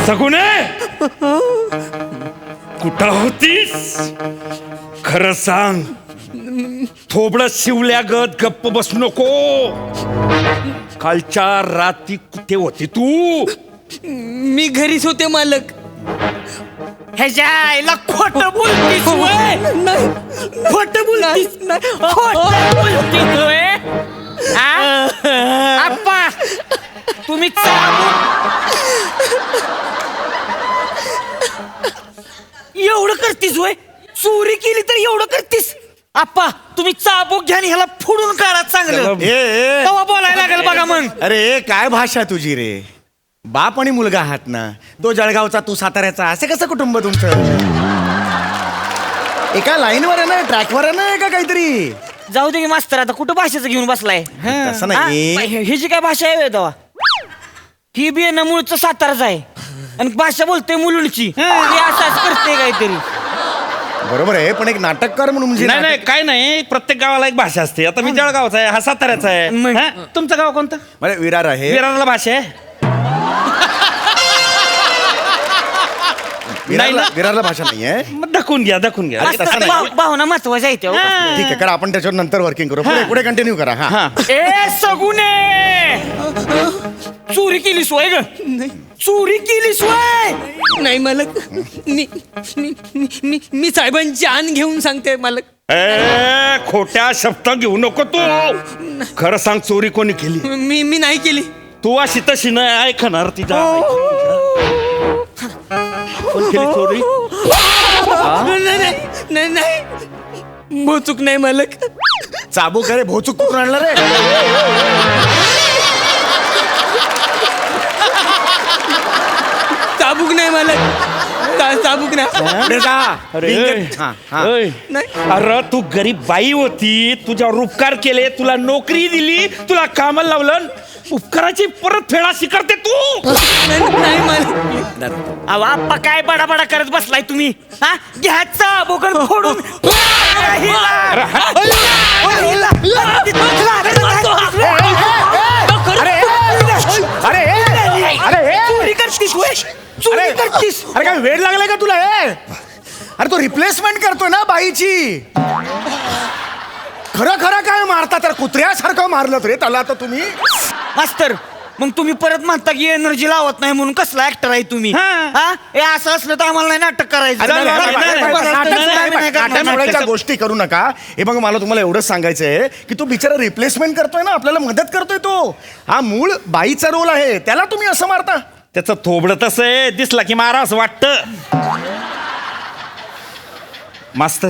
सगुणे कुठं होतीस? खरं सांग. थोबडं शिवल्यागत गप्प बसू नको. कालच्या रात्री कुठे होती तू? मी घरीच होते मालक. ह्याच्या आईला खोटं बोलतीस होय? नाही खोटं बोलतीस? खोटं बोलतीस होय? हा? आप्पा तुम्ही एवढं करतीस होय? चोरी केली तर एवढं करतीस? आप्पा तुम्ही चाबूक घ्या आणि ह्याला फोडून काढा चांगलं. तेव्हा बोलायला लागेल बघा मग. अरे काय भाषा तुझी रे. बाप आणि मुलगा आहात ना. तो जळगावचा तू साताऱ्याचा. असे कसं कुटुंब तुमचं? एका लाईनवर आहे ना, ट्रॅकवर आहे ना का काहीतरी? जाऊ दे की मास्तर, आता कुठं भाषेचं घेऊन बसलाय? तसं नाही. ही जी काय भाषा आहे तेव्हा ही बी ना मूळचं साताराच आहे आणि भाषा बोलते मुलुंडची. असंच करते काहीतरी. बरोबर आहे, पण एक नाटककार म्हणून म्हणजे नाही नाही काय नाही, प्रत्येक गावाला एक भाषा असते. आता मी जळगावचा आहे, हा साताऱ्याचा आहे. मग? हा? तुमचं गाव कोणतं? म्हणजे विरार आहे. विरारला भाषा आहे? विरारला भाषा नाहीये. मग दाखवून घ्या दाखवून घ्या. अरे, तसं नाही. भावना महत्वाच्या आहेत हो. ठीक आहे, करा आपण त्याच्यावर नंतर वर्किंग करू. पुढे कंटिन्यू करा. हा हा. ए सगुने चोरी केली सोय ग. चोरी केली सोय. नाही मालक. मी साहेबांची आण घेऊन सांगते मालक. ए, खोट्या शब्द घेऊ नको तू. खरं सांग, चोरी कोणी केली? मी नाही केली. तू अशी तशी नाही ऐकणार तिचा. कोण केली चोरी? नाही भोचूक नाही मालक. चाबूक अरे भोचूक कुठून आणला रे? चाबूक नाही मालक. चाबूक नाही. पुढे जा. अरे हा, हा. ओय. नाही. अरे तू गरीब बाई होती, तुझ्यावर उपकार केले, तुला नोकरी दिली, तुला कामाला लावलं. उपकाराची परत फेड अशी करते तू? नाही मालक. अहो आप्पा काय बडाबडा करत बसलाय तुम्ही? हा घ्याचा बोकड फोडून. चोरी करतीस होय? चोरी करतीस? अरे काय वेळ लागलाय का तुला? अरे तो रिप्लेसमेंट करतोय ना बाईची. खरं खरं काय मारता तर कुत्र्यासारखं मारलं रे त्याला आता तुम्ही. मास्तर मग तुम्ही परत म्हणता की एनर्जी लावत नाही म्हणून कसला ऍक्टर आहे तुम्ही? हा हे असं असलं तर आम्हाला नाही नाटक करायचं. नाटक सोडायच्या गोष्टी करू नका. हे बघ, मला तुम्हाला एवढंच सांगायचंय की तो बिचारा रिप्लेसमेंट करतोय ना, आपल्याला मदत करतोय. तो हा मूळ बाईचा रोल आहे, त्याला तुम्ही असं मारता. त्याचं थोबडं तसं आहे, दिसला की मारा असं वाटतं. मास्तर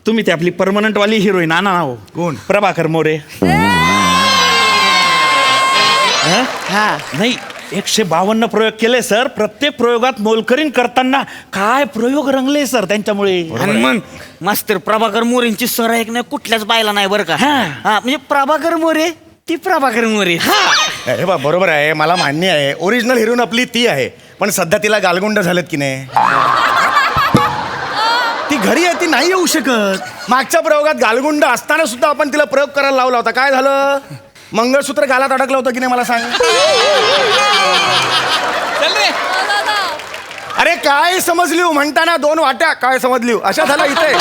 तुम्ही ते आपली परमनंट वाली हिरोईन आणा ना हो. कोण? प्रभाकर मोरे. हा नाही, 152 प्रयोग केले सर. प्रत्येक प्रयोगात मोलकरीण करताना काय प्रयोग रंगले सर त्यांच्यामुळे. आणि मग मास्तर प्रभाकर मोरेंची सर ऐक नाही कुठल्याच बायला नाही बरं का. हा म्हणजे प्रभाकर मोरे ती प्रभाकर मोरे. हे बा, बरोबर आहे, मला मान्य आहे. ओरिजिनल हिरोईन आपली ती आहे, पण सध्या तिला गालगुंड झालेत की नाही. ती घरी आहे, ती नाही येऊ शकत. मागच्या प्रयोगात गालगुंड असताना सुद्धा आपण तिला प्रयोग करायला लावला होता. काय झालं? मंगळसूत्र गालात अडकलं होतं की नाही मला सांग. अरे काय समजली म्हणताना 2 वाट्या काय समजली अशा झालं इथे.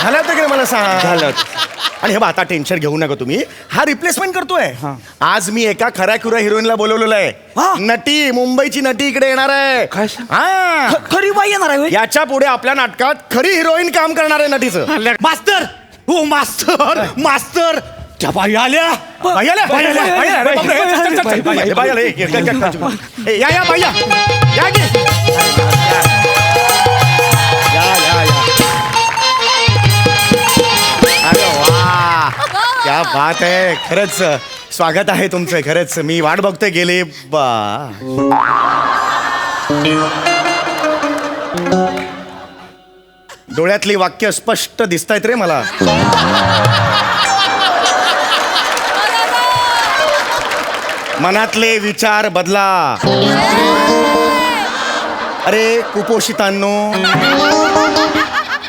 झालं होतं की नाही मला सांग. झालं. आणि हे बा, आता टेन्शन घेऊ नका तुम्ही. हा रिप्लेसमेंट करतोय. आज मी एका खऱ्या खुऱ्या हिरोईनला बोलवलेलं आहे. नटी, मुंबईची नटी इकडे येणार आहे. काय? हा, खरी बाई येणार आहे होय? याच्या पुढे आपल्या नाटकात खरी हिरोईन काम करणार आहे नटीचं. मास्तर हो मास्तर मास्तर त्या बाई आल्या. बाई आल्या, बाई आल्या, बाई आल्या. अरे बापरे, चल, चल, चल, बाई आल्या, बाई आल्या. या बाई या, या की. या. अरे वा, क्या बात आहे. खरंच स्वागत आहे तुमचं. खरंच मी वाट बघतोय गेले डोळ्यातली वाक्य स्पष्ट दिसतायत रे मला. मनातले विचार बदला. अरे कुपोषितांनो,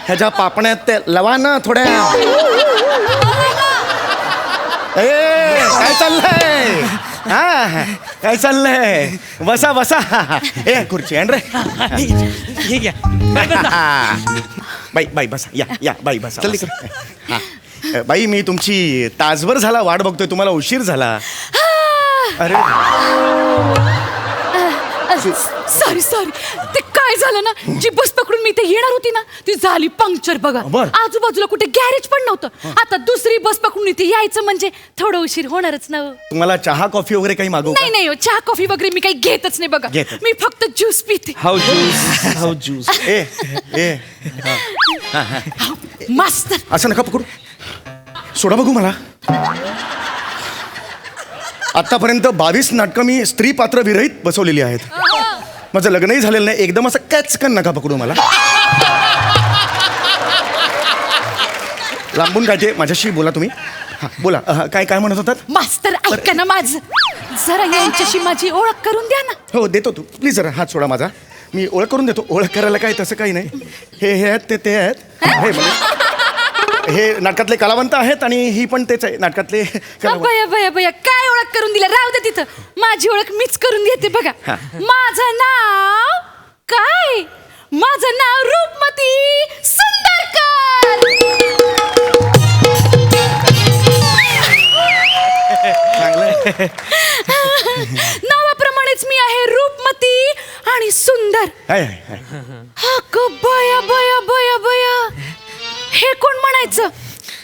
ह्याच्या पापण्यात ते लवा ना थोड्या. काय चाललंय? हा काय चाललंय बसा बसा ए खुर्ची आण रे हे घ्या बाई बाई बसा या या बाई बसा बसा. हा. बाई मी तुमची तासभर झाला वाट बघतोय तुम्हाला उशीर झाला अरे सॉरी सॉरी ते काय झालं ना जी बस पकडून मी ते येणार होती ना ती झाली पंक्चर बघा बर. आजूबाजूला कुठे गॅरेज पण नव्हतं आता दुसरी बस पकडून इथे यायचं म्हणजे थोडं उशीर होणारच ना हो. तुम्हाला चहा कॉफी वगैरे काही मागवू का? नाही नाही हो, चहा कॉफी वगैरे मी काही घेतच नाही बघा घेतच. मी फक्त ज्यूस पिते हाऊ ज्यूस ए ए मास्तर असं नका पकडू सोडा बघू मला आतापर्यंत 22 नाटकं मी स्त्री पात्र विरहित बसवलेली आहेत माझं लग्नही झालेलं नाही एकदम असं कॅचकन नका पकडू मला लांबून काय ते माझ्याशी बोला तुम्ही हा बोला काय काय म्हणत होतात मास्तर ऐका ना माझं जरा यांच्याशी माझी ओळख करून द्या ना हो देतो तू प्लीज जरा हात सोडा माझा मी ओळख करून देतो ओळख करायला काय तसं काही नाही हे आहेत ते आहेत हे म्हणजे हे नाटकातले कलावंत आहेत आणि ही पण तेच आहे नाटकातले कलावंत बया बया बया काय ओळख करून दिलं राहू दे तिथं माझी ओळख मीच करून देते बघा हा. माझं नाव काय माझं नाव रूपमती सुंदरकर नावाप्रमाणेच मी आहे रूपमती आणि सुंदर आहे, आहे. हा ग बया बया बया बया हे कोण म्हणायचं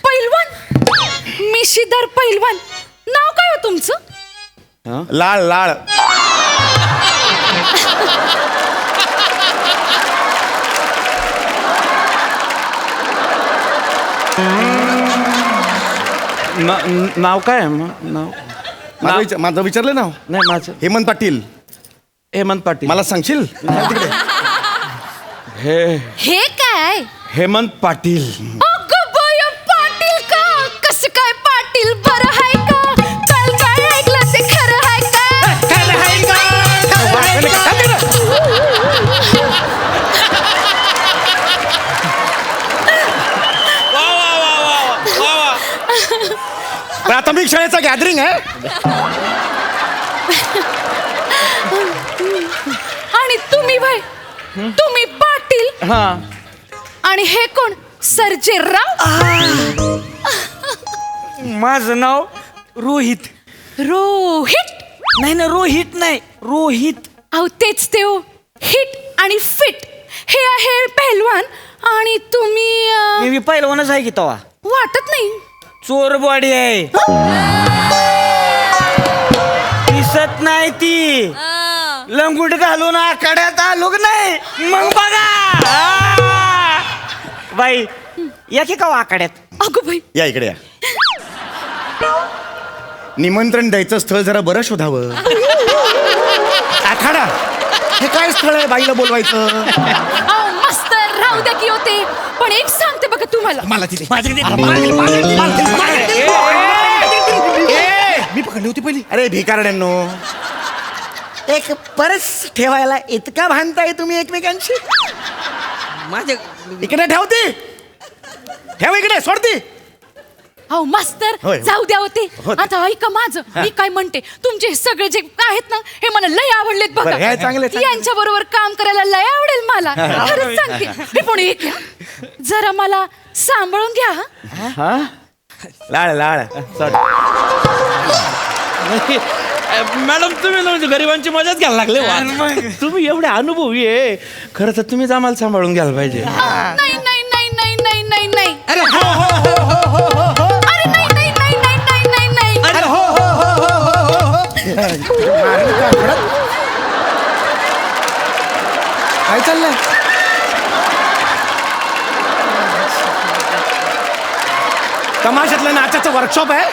पैलवान मिशीदार पैलवान नाव काय हो तुमचं लाळ लाळ नाव काय आहे? नाव माझं विचारलं नाव नाही माझं हेमंत पाटील हेमंत पाटील मला सांगशील तिकडे हे हे काय हेमंत पाटील अगं बया पाटील का कसं काय पाटील बरं हाय का चल काय ऐकलं ते खरं हाय का प्राथमिक शाळेचा गॅदरिंग आहे आणि तुम्ही भाई तुम्ही पाटील हा आणि हे कोण सर्जेराव माझं नाव रोहित रोहित नाही ना रोहित नाही रोहित अहो तेच ते हो हिट आणि फिट हे आहे पहलवान आणि तुम्ही मी पहिलवानच आहे की तवा वाटत नाही चोर बॉडी आहे दिसत नाही ती लंगूट घालून आखाड्यात आलो की नाही मग बघा बाई या की का आखाड्यात अगो भाई या इकडे या निमंत्रण द्यायचं स्थळ जरा बरं शोधावं आखाडा हे काय स्थळ आहे बाईला बोलवायचं अहो मस्त राहू द्या की होते पण एक सांगते बघा तुम्हाला मला तिथे मी पकडली होती पहिली अरे भिकारड्यांनो एक परस ठेवायला इतका भांडताय तुम्ही एकमेकांशी माझ्या इकडे ठेवती ठेव इकडे सोडती अहो मास्तर होय. जाऊ द्या होते होते. आता ऐका माझं मी काय म्हणते तुमचे हे सगळे जे आहेत ना हे मला लय आवडलेत बघा बरं, हे चांगले, चांगले. यांच्या बरोबर काम करायला लय आवडेल मला खरंच सांगते हे पण एक घ्या. जरा मला सांभाळून घ्या हं. हा लाळ लाळ सॉरी मॅडम तुम्ही ना म्हणजे गरिबांची मजाच घ्यायला लागले वा. तुम्ही एवढे अनुभवी आहे खरं तर तुम्हीच आम्हाला सांभाळून घ्यायला पाहिजे नाही नाही नाही नाही नाही नाही नाही अरे हो हो हो हो हो हो अरे नाही नाही नाही नाही नाही नाही नाही अरे हो हो हो हो हो हो काय चाललंय तमाशातलं नाचाचं वर्कशॉप आहे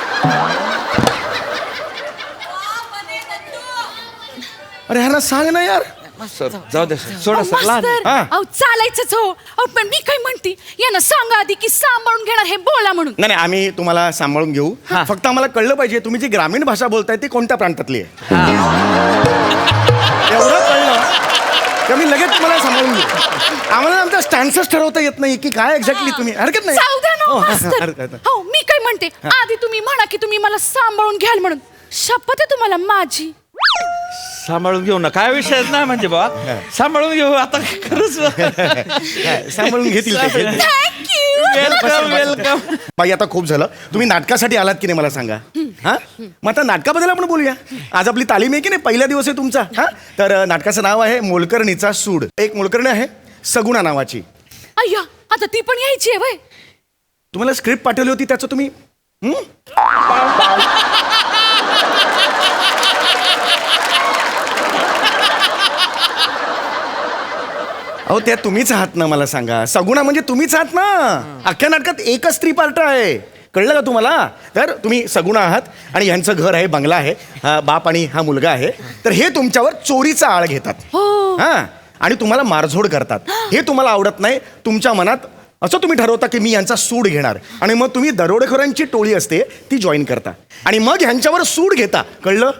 अरे ह्याला सांग ना यार सर जाऊ दे सर सोडा अहो, सर लहान मास्तर, हा. अहो चालायचंच हो अहो पण मी काय म्हणते यांना सांगा आधी की सांभाळून घेणार हे बोला म्हणून नाही नाही आम्ही तुम्हाला सांभाळून घेऊ फक्त आम्हाला कळलं पाहिजे तुम्ही जी ग्रामीण भाषा बोलताय ती कोणत्या प्रांतातली आहे एवढं कळलं की आम्ही लगेच तुम्हाला सांभाळून घेऊ आम्हाला आमचा स्टॅन्सच ठरवता येत नाही की काय एक्झॅक्टली तुम्ही हरकत नाही जाऊ द्या ना हो, मास्तर हरकत नाही. हो मी काय म्हणते आधी तुम्ही म्हणा की तुम्ही मला सांभाळून घ्याल म्हणून शपथ आहे तुम्हाला माझी. सांभाळून घेऊ ना, काय विषय नाही म्हणजे बा, सांभाळून घेऊ आता खरंच. सांभाळून घेतील ते. थँक्यू. Welcome welcome. बाई आता खूप झालं. तुम्ही नाटकासाठी आलात की नाही मला सांगा. हा मग आता नाटकाबद्दल आपण बोलूया. आज आपली तालीम आहे की नाही, पहिला दिवस आहे तुमचा. हा तर नाटकाचं नाव आहे मोलकरणीचा सूड. एक मोलकरणी आहे सगुणा नावाची. अय्या, आता ती पण यायची आहे वय. तुम्हाला स्क्रिप्ट पाठवली होती त्याचं तुम्ही अहो त्या तुम्हीच आहात ना, मला सांगा. सगुणा म्हणजे तुम्हीच आहात ना. अख्ख्या नाटकात एकच स्त्री पार्ट आहे, कळलं का तुम्हाला? तर तुम्ही सगुणा आहात आणि यांचं घर आहे, बंगला आहे, हा बाप आणि हा मुलगा आहे. तर हे तुमच्यावर चोरीचा आळ घेतात. हो. हा आणि तुम्हाला मारझोड करतात. हे तुम्हाला आवडत नाही. तुमच्या मनात असं तुम्ही ठरवता की मी यांचा सूड घेणार आणि मग तुम्ही दरोडेखोरांची टोळी असते ती जॉईन करता आणि मग ह्यांच्यावर सूड घेता. कळलं?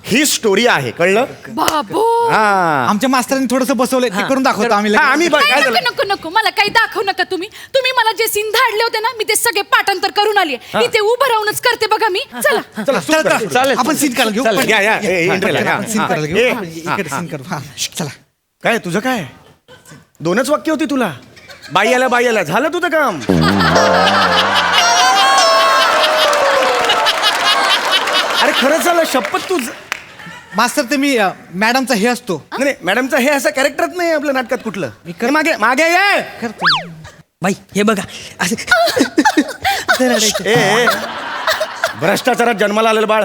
ही स्टोरी आहे, कळलं? बाबू. हा आमच्या मास्तरांनी थोडस बसवलंय ते करून दाखवतो आम्ही हा, लगेच. आम्ही बघ काय नको झालं. नको नको, मला काही दाखवू नका तुम्ही. तुम्ही मला जे सीन धाडले होते ना, मी ते सगळे पाठांतर करून आली. इथे उभं राहूनच करते बघा मी. चला. चला सुरू करा, सुरू करा. चालेल. आपण सीन करायला घेऊ. चालेल. या, या, ए, इंटरेला, या. आपण सीन हा, करायला ए, घेऊ. आपण हा, इकडे हा. सीन करू. हा, चला. काय तुझं काय? 2च वाक्य होती तुला. बाई आल्या झालं तुझं काम. अरे खरंच झालं, शपथ तुझ. मास्तर ते मी मॅडमचा हे असतो. नाही मॅडमचं हे असं कॅरेक्टरच नाही आपल्या नाटकात कुठलं. हे मागे मागे ये. करतो. बाई हे बघा असं असं रडायचं. ए भ्रष्टाचारात जन्माला आलेलं बाळ.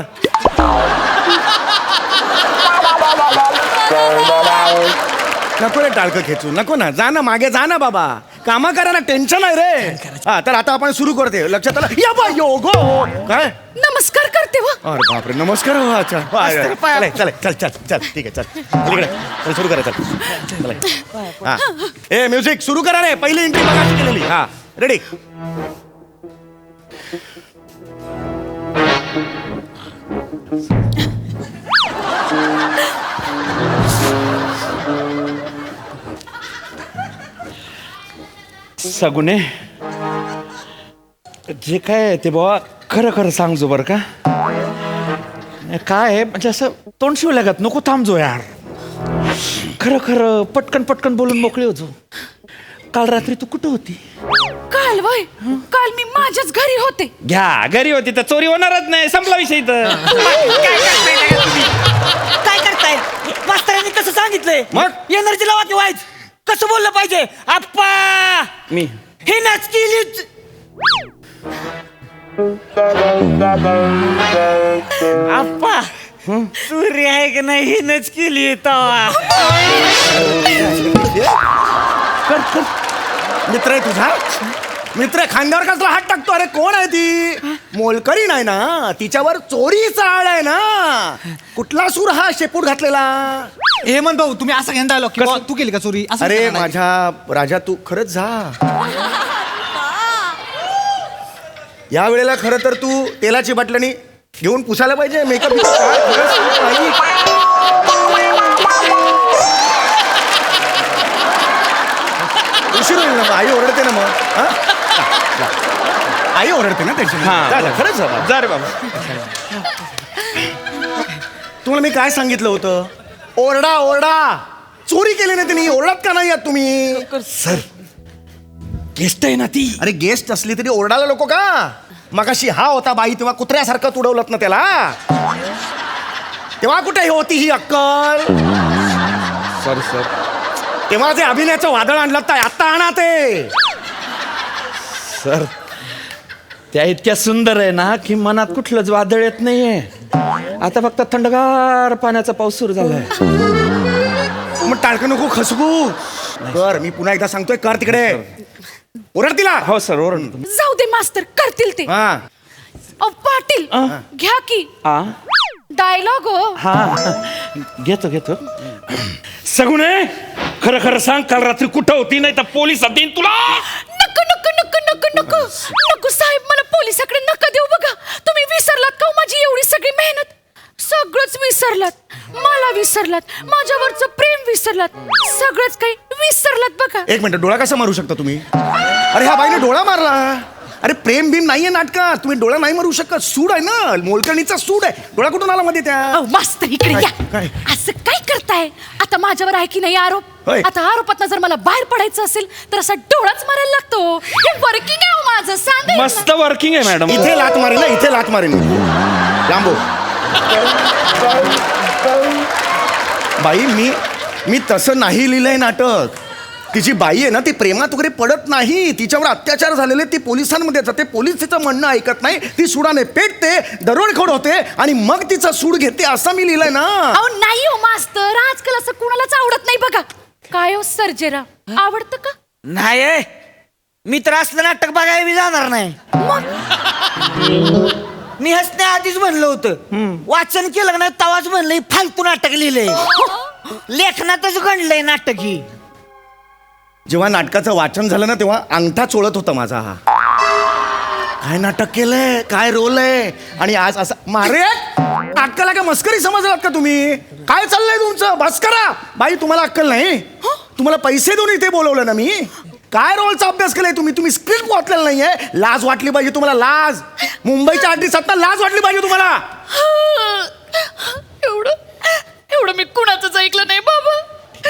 नको रे टाळकं खेचू, नको ना. जा ना मागे, जा ना बाबा. कामं करा ना, टेन्शन आहे रे. हा तर आता आपण सुरू करते. लक्षात आलं? या बा योगो. काय? नमस्कार करते व. अरे बापरे, नमस्कार हो. अच्छा चल चल चल चल चल ठीक आहे. चल इकडे चल, सुरू करा. चल चला. हा ए म्युझिक सुरू करा रे. पहिली एंट्री बघा केलेली. हा रेडी. सगुणे, जे काय आहे ते बाबा खरं खरं सांगजो बरं का. काय आहे म्हणजे असं तोंड शिवल्यागत नको थांबजो यार. खरं खरं पटकन पटकन बोलून मोकळी होतो. काल रात्री तू कुठं होती? काल वय, काल मी माझ्याच घरी होते. घ्या, घरी होती तर चोरी होणारच नाही. संपला विषय इथं. काय करताय? मास्तरांनी कसं सांगितलंय? मग? एनर्जी लावा की वाईज. कसं बोललं पाहिजे? आप्पा मी हे नाच केली. आप्पा सूर्य आहे की नाही हिनच केली तवा. मित्र आहे तुझा? मित्र खांद्यावर कसला हात टाकतो? अरे कोण आहे ती? मोलकरी नाही ना, तिच्यावर चोरीचा आळ आहे ना. कुठला सूर हा शेपूट घातलेला? हेमंत भाऊ तुम्ही असं घेऊन राहिलो की तू केली का चोरी असं अरे विचारणार नाही. माझ्या राजा, तू खरंच जा. या वेळेला खरं तर तू तेलाची बाटल्यानी घेऊन पुसायला पाहिजे. मेकअप उशीर होईल ना मग. आई ओरडते ना मग. हा? जा. आई ओरडते ना त्याची. हा, खरंच जा बाबा. जा रे बाबा. तुम्हाला मी काय सांगितलं होतं? ओरडा ओरडा. चोरी केली नाही तिने. ओरडत का नाही आहात तुम्ही? सर, गेस्ट आहे ना ती. अरे गेस्ट असली तरी ओरडायला नको का? मगाशी हा होता बाई तेव्हा कुत्र्यासारखं तुडवलत ना त्याला. तेव्हा कुठे होती ही अक्कल? Sorry sir. तेव्हा जे अभिनयाचं वादळ आणलं तर आता आणा ते. सर, त्या इतक्या सुंदर आहे ना की मनात कुठलंच वादळ येत नाहीये. आता फक्त थंडगार पाण्याचा पाऊस सुरू झालाय. मग टाळकं नको खसबू. कर, मी पुन्हा एकदा सांगतोय, कर तिकडे. ओरड तिला. हो सर, ओरड. जाऊ दे मास्तर, करतील ते. हा पाटील घ्या की आ डायलॉग. हो हा घेतो घेतो. सगुणे, खरं खरं सांग, काल रात्री कुठं होती? नाही तर पोलिसात देईन तुला. नको नको नको नको नको नको साहेब, मला पोलिसाकडे नका देऊ. बघा तुम्ही विसरलात का हो माझी एवढी सगळी मेहनत? सगळंच विसरलात. मला विसरलात, माझ्यावरचं प्रेम विसरलात, सगळंच काही विसरलात. बघा एक मिनिट, डोळा कसा मारू शकता तुम्ही? अरे ह्या बाईने डोळा मारला. अरे प्रेम भीम नाहीये नाटकात, तुम्ही डोळा नाही मारू शकत. सूड आहे ना, मोलकर्णीचा सूड आहे. डोळा कुठून आला मध्ये त्या? अहो, मास्तर इकडे या. काय? असं काय करताय? आता माझ्यावर आहे की नाही आरोप? होय. आता आरोपातनं जर मला बाहेर पडायचं असेल तर असा डोळाच मारायला लागतो. हे वर्किंग आहे हो माझं, सांगा मस्त वर्किंग आहे मॅडम. इथे लात मारेन ना, इथे लात मारेन. लांबो बाई, मी तसं नाही लिहिलंय नाटक. तिची बाई आहे ना, ती प्रेमात वगैरे पडत नाही. तिच्यावर अत्याचार झालेले, ती पोलिसांमध्ये जाते, पोलीस तिचं म्हणणं ऐकत नाही, ती सुडाने पेटते, दरोडेखोर होते आणि मग तिचा सूड घेते, असं मी लिहिलंय ना. अहो नाही हो मास्तर, आजकाल असं कुणालाच आवडत नाही बघा. काय हो सर्जेरा, आवडतं का? नाही मी तर असलं नाटक बघायला बी जाणार नाही. मी हसण्या आधीच म्हणलं होतं, वाचन केलं नाही तवाच म्हणलंय फालतू नाटक लिहिलंय. लेखनातच गणलंय नाटक ही. जेव्हा नाटकाचं वाचन झालं ना, तेव्हा अंगठा चोळत होता माझा. हा काय नाटक केलंय, काय रोल आहे. आणि आज असं मारे नाटकाला काय मस्करी समजलात का तुम्ही? काय चाललंय तुमचं? बस करा बाई, तुम्हाला अक्कल नाही. तुम्हाला पैसे देऊन इथे बोलवलं ना मी. काय रोलचा अभ्यास केलाय तुम्ही? तुम्ही स्क्रिप्ट वाचलेलं नाहीये. लाज वाटली पाहिजे तुम्हाला, लाज. मुंबईच्या आर्टिस्टांना लाज वाटली पाहिजे तुम्हाला. एवढं मी कुणाचंच ऐकलं नाही बाबा.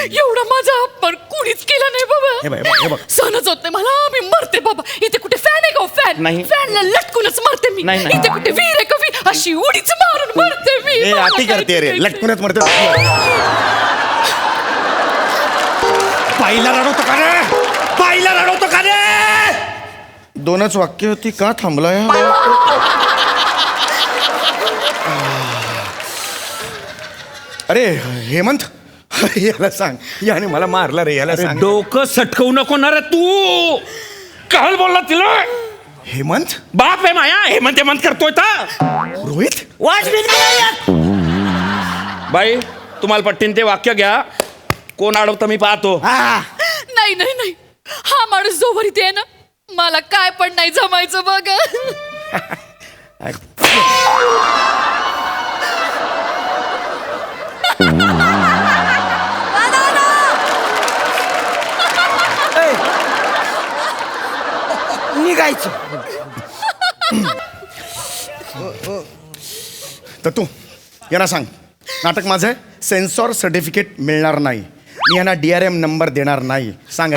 एवढा माझा अपमान कुणीच केला नाही हे बघ, हे बाबा. बघ. सहनच होत नाही मला. मी मरते बाबा. इथे कुठे फॅन आहे का? फॅन नाही. फॅनला लटकूनच मरते मी. नाही, नाही. इथे कुठे वीर आहे का? वीर अशी उडीच मारून मरते मी. ए मला आती काय करते रे, करायचंय? लटकूनच मरते. बाईला रडवतो का रे? बाईला रडवतो का रे? दोनच वाक्य होती, का थांबलाय? अरे हेमंत, याला सांग, याने मला मारला रे, याला सांग. डोकं सटकवू नको ना रे तू. काल बोलला तिला. हेमंत? बाप आहे माया, हेमंत हेमंत करतोय तर. रोहित? वाच बिन बाई, तुम्हाला पट्टीन ते वाक्य घ्या. कोण अडवतं मी पाहतो. नाही नाही नाही, हा माणूस जोवर इथे आहे ना, मला काय पण नाही जमायचं बघा. निघायचं. तर तू यांना सांग, नाटक माझं आहे, सेन्सॉर सर्टिफिकेट मिळणार नाही. मी यांना DRM नंबर देणार नाही. सांगा.